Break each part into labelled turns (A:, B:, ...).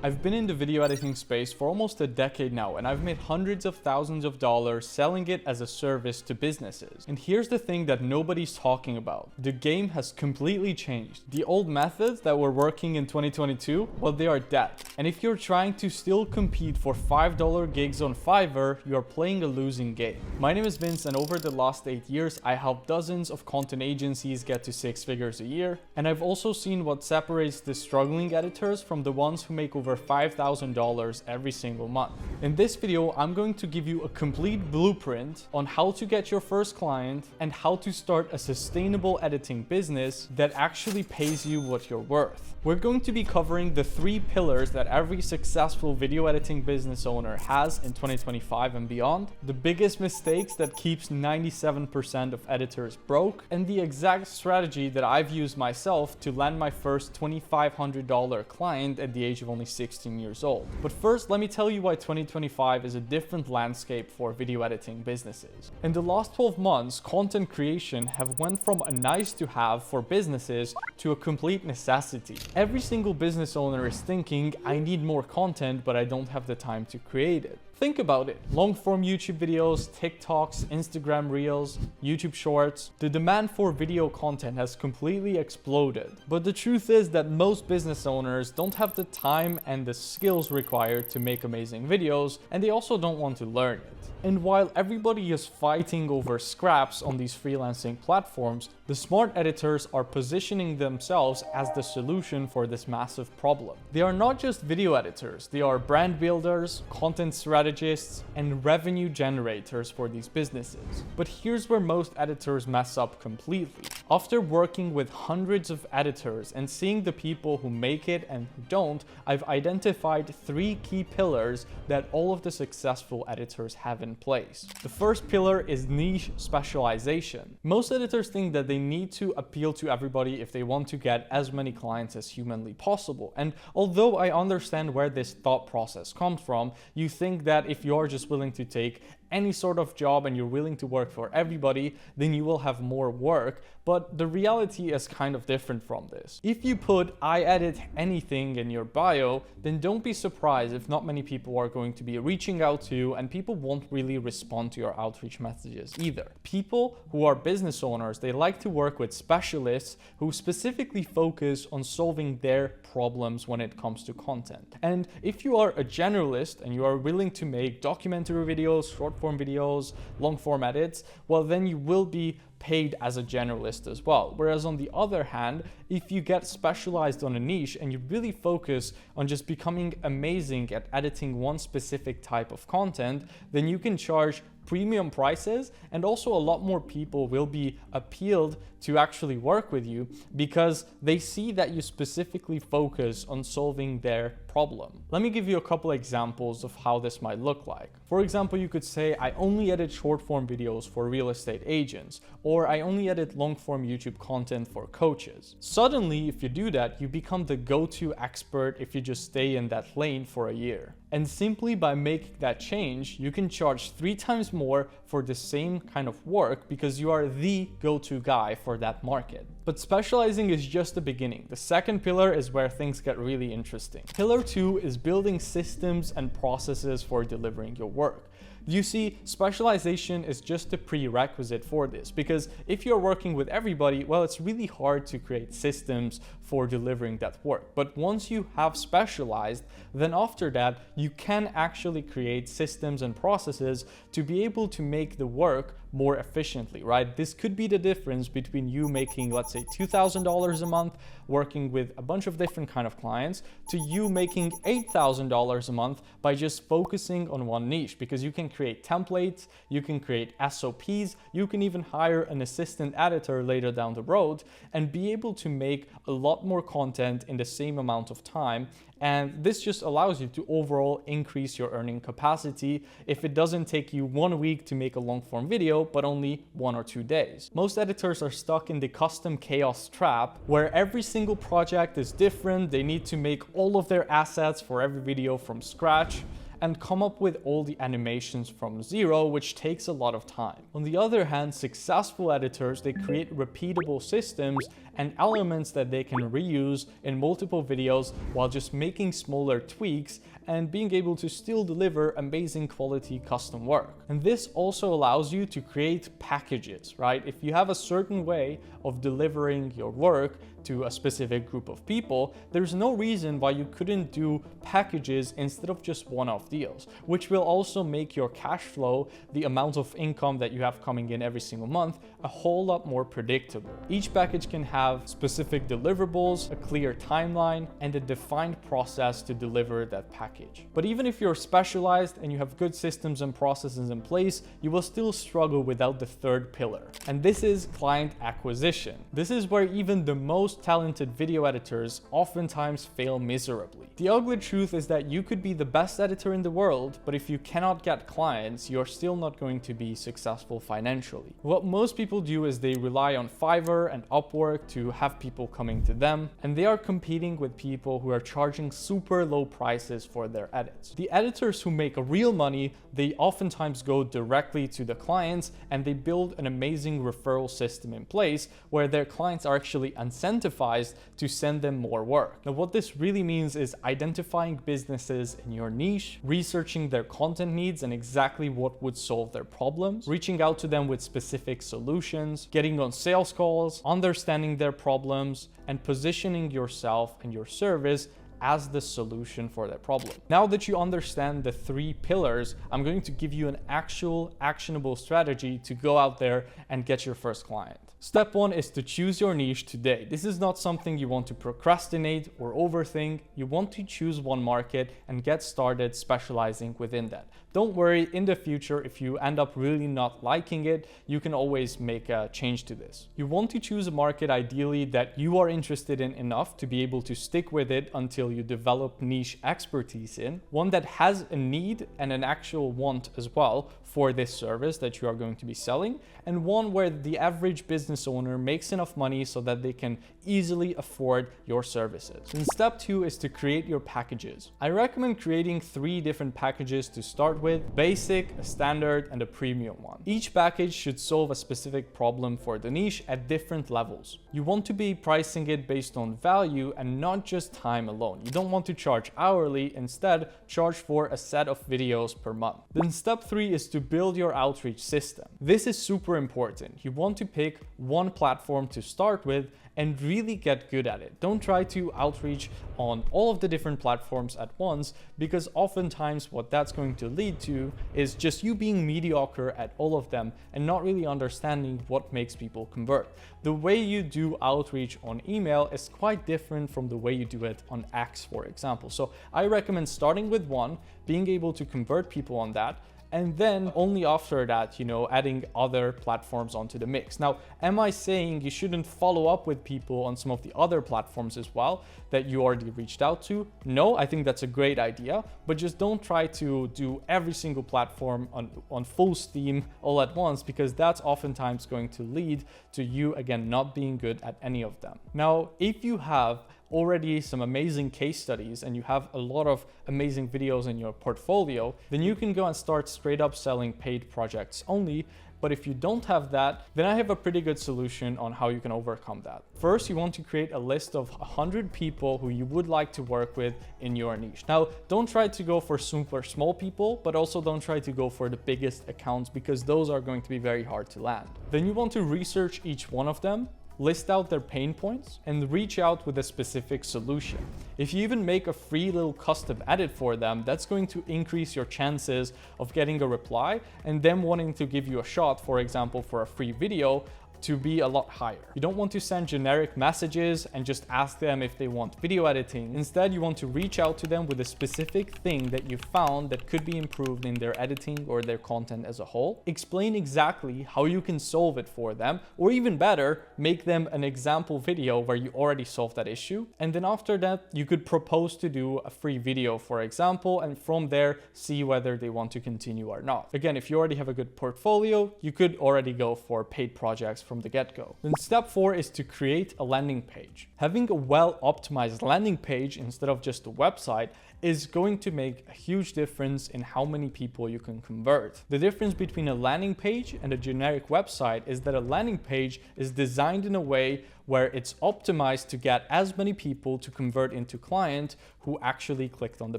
A: I've been in the video editing space for almost a decade now, and I've made hundreds of thousands of dollars selling it as a service to businesses. And here's the thing that nobody's talking about. The game has completely changed. The old methods that were working in 2022, well, they are dead. And if you're trying to still compete for $5 gigs on Fiverr, you're playing a losing game. My name is Vince, and over the last 8 years, I helped dozens of content agencies get to 6 figures a year. And I've also seen what separates the struggling editors from the ones who make over $5,000 every single month. In this video, I'm going to give you a complete blueprint on how to get your first client and how to start a sustainable editing business that actually pays you what you're worth. We're going to be covering the 3 pillars that every successful video editing business owner has in 2025 and beyond, the biggest mistakes that keeps 97% of editors broke, and the exact strategy that I've used myself to land my first $2,500 client at the age of only 16 years old. But first, let me tell you why 2025 is a different landscape for video editing businesses. In the last 12 months, content creation have went from a nice to have for businesses to a complete necessity. Every single business owner is thinking, I need more content, but I don't have the time to create it. Think about it. Long-form YouTube videos, TikToks, Instagram Reels, YouTube Shorts. The demand for video content has completely exploded. But the truth is that most business owners don't have the time and the skills required to make amazing videos, and they also don't want to learn it. And while everybody is fighting over scraps on these freelancing platforms, the smart editors are positioning themselves as the solution for this massive problem. They are not just video editors, they are brand builders, content strategists, and revenue generators for these businesses. But here's where most editors mess up completely. After working with hundreds of editors and seeing the people who make it and who don't, I've identified 3 key pillars that all of the successful editors have in place. The first pillar is niche specialization. Most editors think that they need to appeal to everybody if they want to get as many clients as humanly possible. And although I understand where this thought process comes from, you think that if you're just willing to take any sort of job and you're willing to work for everybody, then you will have more work. But the reality is kind of different from this. If you put "I edit anything" in your bio, then don't be surprised if not many people are going to be reaching out to you, and people won't really respond to your outreach messages either. People who are business owners, they like to work with specialists who specifically focus on solving their problems when it comes to content. And if you are a generalist and you are willing to make documentary videos, short form videos, long form edits, well, then you will be paid as a generalist as well. Whereas on the other hand, if you get specialized on a niche and you really focus on just becoming amazing at editing one specific type of content, then you can charge premium prices, and also a lot more people will be appealed to actually work with you because they see that you specifically focus on solving their problem. Let me give you a couple examples of how this might look like. For example, you could say, I only edit short form videos for real estate agents, or I only edit long form YouTube content for coaches. Suddenly, if you do that, you become the go-to expert if you just stay in that lane for a year. And simply by making that change, you can charge 3 times more for the same kind of work because you are the go-to guy for that market. But specializing is just the beginning. The second pillar is where things get really interesting. Pillar 2 is building systems and processes for delivering your work. You see, specialization is just a prerequisite for this, because if you're working with everybody, well, it's really hard to create systems for delivering that work. But once you have specialized, then after that, you can actually create systems and processes to be able to make the work more efficiently, right? This could be the difference between you making, let's say, $2,000 a month working with a bunch of different kind of clients to you making $8,000 a month by just focusing on one niche, because you can create templates, you can create SOPs, you can even hire an assistant editor later down the road and be able to make a lot more content in the same amount of time. And this just allows you to overall increase your earning capacity if it doesn't take you 1 week to make a long form video, but only 1 or 2 days. Most editors are stuck in the custom chaos trap where every single project is different. They need to make all of their assets for every video from scratch. and come up with all the animations from zero, which takes a lot of time. On the other hand, successful editors, they create repeatable systems and elements that they can reuse in multiple videos while just making smaller tweaks and being able to still deliver amazing quality custom work. And this also allows you to create packages, right? If you have a certain way of delivering your work to a specific group of people, there's no reason why you couldn't do packages instead of just one-off deals, which will also make your cash flow, the amount of income that you have coming in every single month, a whole lot more predictable. Each package can have specific deliverables, a clear timeline, and a defined process to deliver that package. But even if you're specialized and you have good systems and processes in place, you will still struggle without the third pillar. And this is client acquisition. This is where even the most talented video editors oftentimes fail miserably. The ugly truth is that you could be the best editor in the world, but if you cannot get clients, you're still not going to be successful financially. What most people do is they rely on Fiverr and Upwork to have people coming to them, and they are competing with people who are charging super low prices for their edits. The editors who make real money, they oftentimes go directly to the clients and they build an amazing referral system in place where their clients are actually incentivized to send them more work. Now, what this really means is identifying businesses in your niche, researching their content needs and exactly what would solve their problems, reaching out to them with specific solutions, getting on sales calls, understanding their problems, and positioning yourself and your service as the solution for that problem. Now that you understand the three pillars, I'm going to give you an actual actionable strategy to go out there and get your first client. Step one is to choose your niche today. This is not something you want to procrastinate or overthink. You want to choose one market and get started specializing within that. Don't worry, in the future, if you end up really not liking it, you can always make a change to this. You want to choose a market ideally that you are interested in enough to be able to stick with it until you develop niche expertise in, one that has a need and an actual want as well for this service that you are going to be selling, and one where the average business owner makes enough money so that they can easily afford your services. And step two is to create your packages. I recommend creating 3 different packages to start with: basic, a standard, and a premium one. Each package should solve a specific problem for the niche at different levels. You want to be pricing it based on value and not just time alone. You don't want to charge hourly, instead charge for a set of videos per month. Then step 3 is to build your outreach system. This is super important. You want to pick one platform to start with and really get good at it. Don't try to outreach on all of the different platforms at once, because oftentimes what that's going to lead to is just you being mediocre at all of them and not really understanding what makes people convert. The way you do outreach on email is quite different from the way you do it on X, for example. So I recommend starting with one, being able to convert people on that, and then only after that, adding other platforms onto the mix. Now, am I saying you shouldn't follow up with people on some of the other platforms as well that you already reached out to? No, I think that's a great idea, but just don't try to do every single platform on full steam all at once, because that's oftentimes going to lead to you, again, not being good at any of them. Now, if you have already some amazing case studies and you have a lot of amazing videos in your portfolio, then you can go and start straight up selling paid projects only. But if you don't have that, then I have a pretty good solution on how you can overcome that. First, you want to create a list of 100 people who you would like to work with in your niche. Now, don't try to go for super small people, but also don't try to go for the biggest accounts, because those are going to be very hard to land. Then you want to research each one of them, list out their pain points, and reach out with a specific solution. If you even make a free little custom edit for them, that's going to increase your chances of getting a reply and them wanting to give you a shot, for example, for a free video, to be a lot higher. You don't want to send generic messages and just ask them if they want video editing. Instead, you want to reach out to them with a specific thing that you found that could be improved in their editing or their content as a whole. Explain exactly how you can solve it for them, or even better, make them an example video where you already solved that issue. And then after that, you could propose to do a free video, for example, and from there, see whether they want to continue or not. Again, if you already have a good portfolio, you could already go for paid projects from the get-go. Then step 4 is to create a landing page. Having a well-optimized landing page instead of just a website is going to make a huge difference in how many people you can convert. The difference between a landing page and a generic website is that a landing page is designed in a way where it's optimized to get as many people to convert into client who actually clicked on the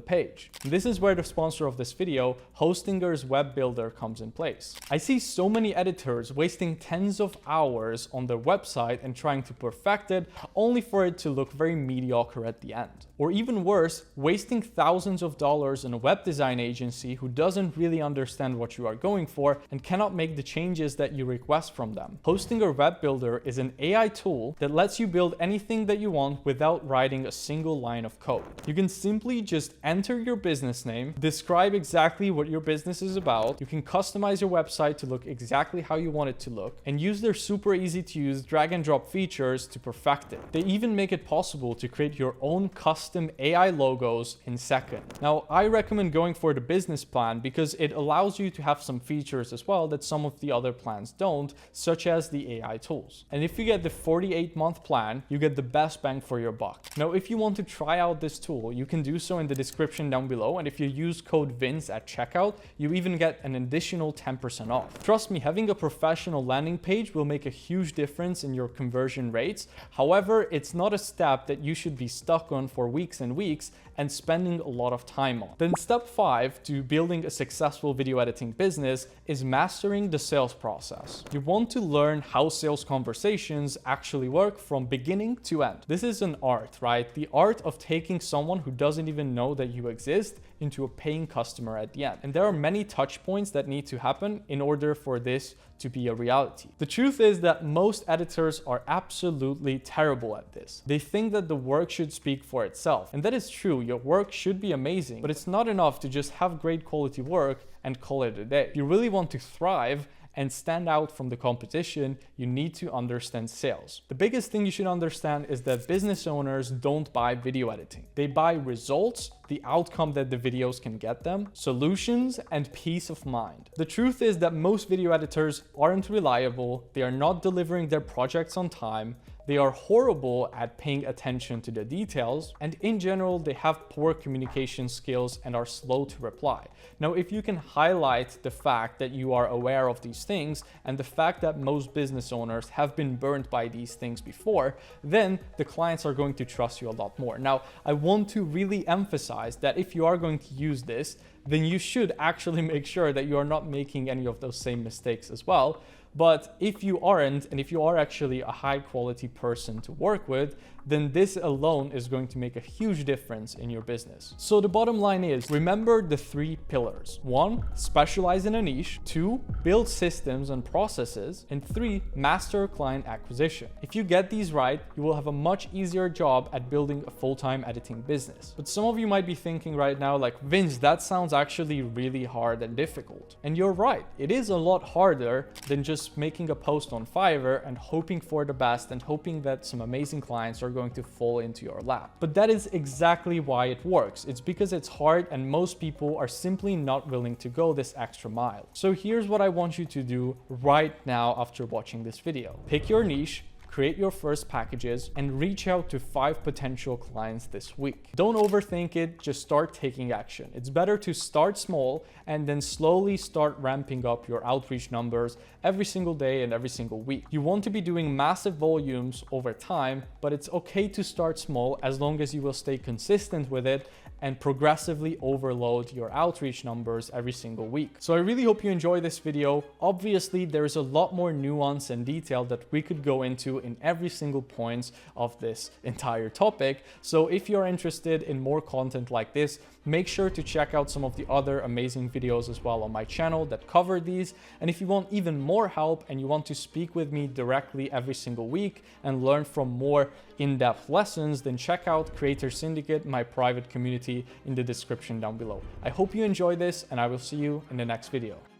A: page. And this is where the sponsor of this video, Hostinger's Web Builder, comes in place. I see so many editors wasting tens of hours on their website and trying to perfect it, only for it to look very mediocre at the end. Or even worse, wasting thousands of dollars in a web design agency who doesn't really understand what you are going for and cannot make the changes that you request from them. Hostinger Web Builder is an AI tool that lets you build anything that you want without writing a single line of code. You can simply just enter your business name, describe exactly what your business is about, you can customize your website to look exactly how you want it to look, and use their super easy to use drag and drop features to perfect it. They even make it possible to create your own custom AI logos in seconds. Now, I recommend going for the business plan because it allows you to have some features as well that some of the other plans don't, such as the AI tools. And if you get the 48-month plan, you get the best bang for your buck. Now, if you want to try out this tool, you can do so in the description down below, and if you use code VINCE at checkout, you even get an additional 10% off. Trust me, having a professional landing page will make a huge difference in your conversion rates. However, it's not a step that you should be stuck on for weeks and weeks and spending a lot of time on. Then step 5 to building a successful video editing business is mastering the sales process. You want to learn how sales conversations actually work from beginning to end. This is an art, right? The art of taking someone who doesn't even know that you exist into a paying customer at the end. And there are many touch points that need to happen in order for this to be a reality. The truth is that most editors are absolutely terrible at this. They think that the work should speak for itself. And that is true, your work should be amazing, but it's not enough to just have great quality work and call it a day. If you really want to thrive and stand out from the competition, you need to understand sales. The biggest thing you should understand is that business owners don't buy video editing. They buy results, the outcome that the videos can get them, solutions, and peace of mind. The truth is that most video editors aren't reliable, they are not delivering their projects on time, they are horrible at paying attention to the details, and in general, they have poor communication skills and are slow to reply. Now, if you can highlight the fact that you are aware of these things and the fact that most business owners have been burned by these things before, then the clients are going to trust you a lot more. Now, I want to really emphasize that if you are going to use this, then you should actually make sure that you are not making any of those same mistakes as well. But if you aren't, and if you are actually a high quality person to work with, then this alone is going to make a huge difference in your business. So the bottom line is, remember the 3 pillars. 1, specialize in a niche. 2, build systems and processes. And 3, master client acquisition. If you get these right, you will have a much easier job at building a full-time editing business. But some of you might be thinking right now, like, Vince, that sounds actually really hard and difficult. And you're right, it is a lot harder than just making a post on Fiverr and hoping for the best and hoping that some amazing clients are going to fall into your lap. But that is exactly why it works. It's because it's hard and most people are simply not willing to go this extra mile. So here's what I want you to do right now after watching this video. Pick your niche, create your first packages, and reach out to 5 potential clients this week. Don't overthink it, just start taking action. It's better to start small and then slowly start ramping up your outreach numbers every single day and every single week. You want to be doing massive volumes over time, but it's okay to start small as long as you will stay consistent with it and progressively overload your outreach numbers every single week. So I really hope you enjoy this video. Obviously, there is a lot more nuance and detail that we could go into in every single point of this entire topic. So if you're interested in more content like this, make sure to check out some of the other amazing videos as well on my channel that cover these. And if you want even more help and you want to speak with me directly every single week and learn from more in-depth lessons, then check out Creator Syndicate, my private community, in the description down below. I hope you enjoy this, and I will see you in the next video.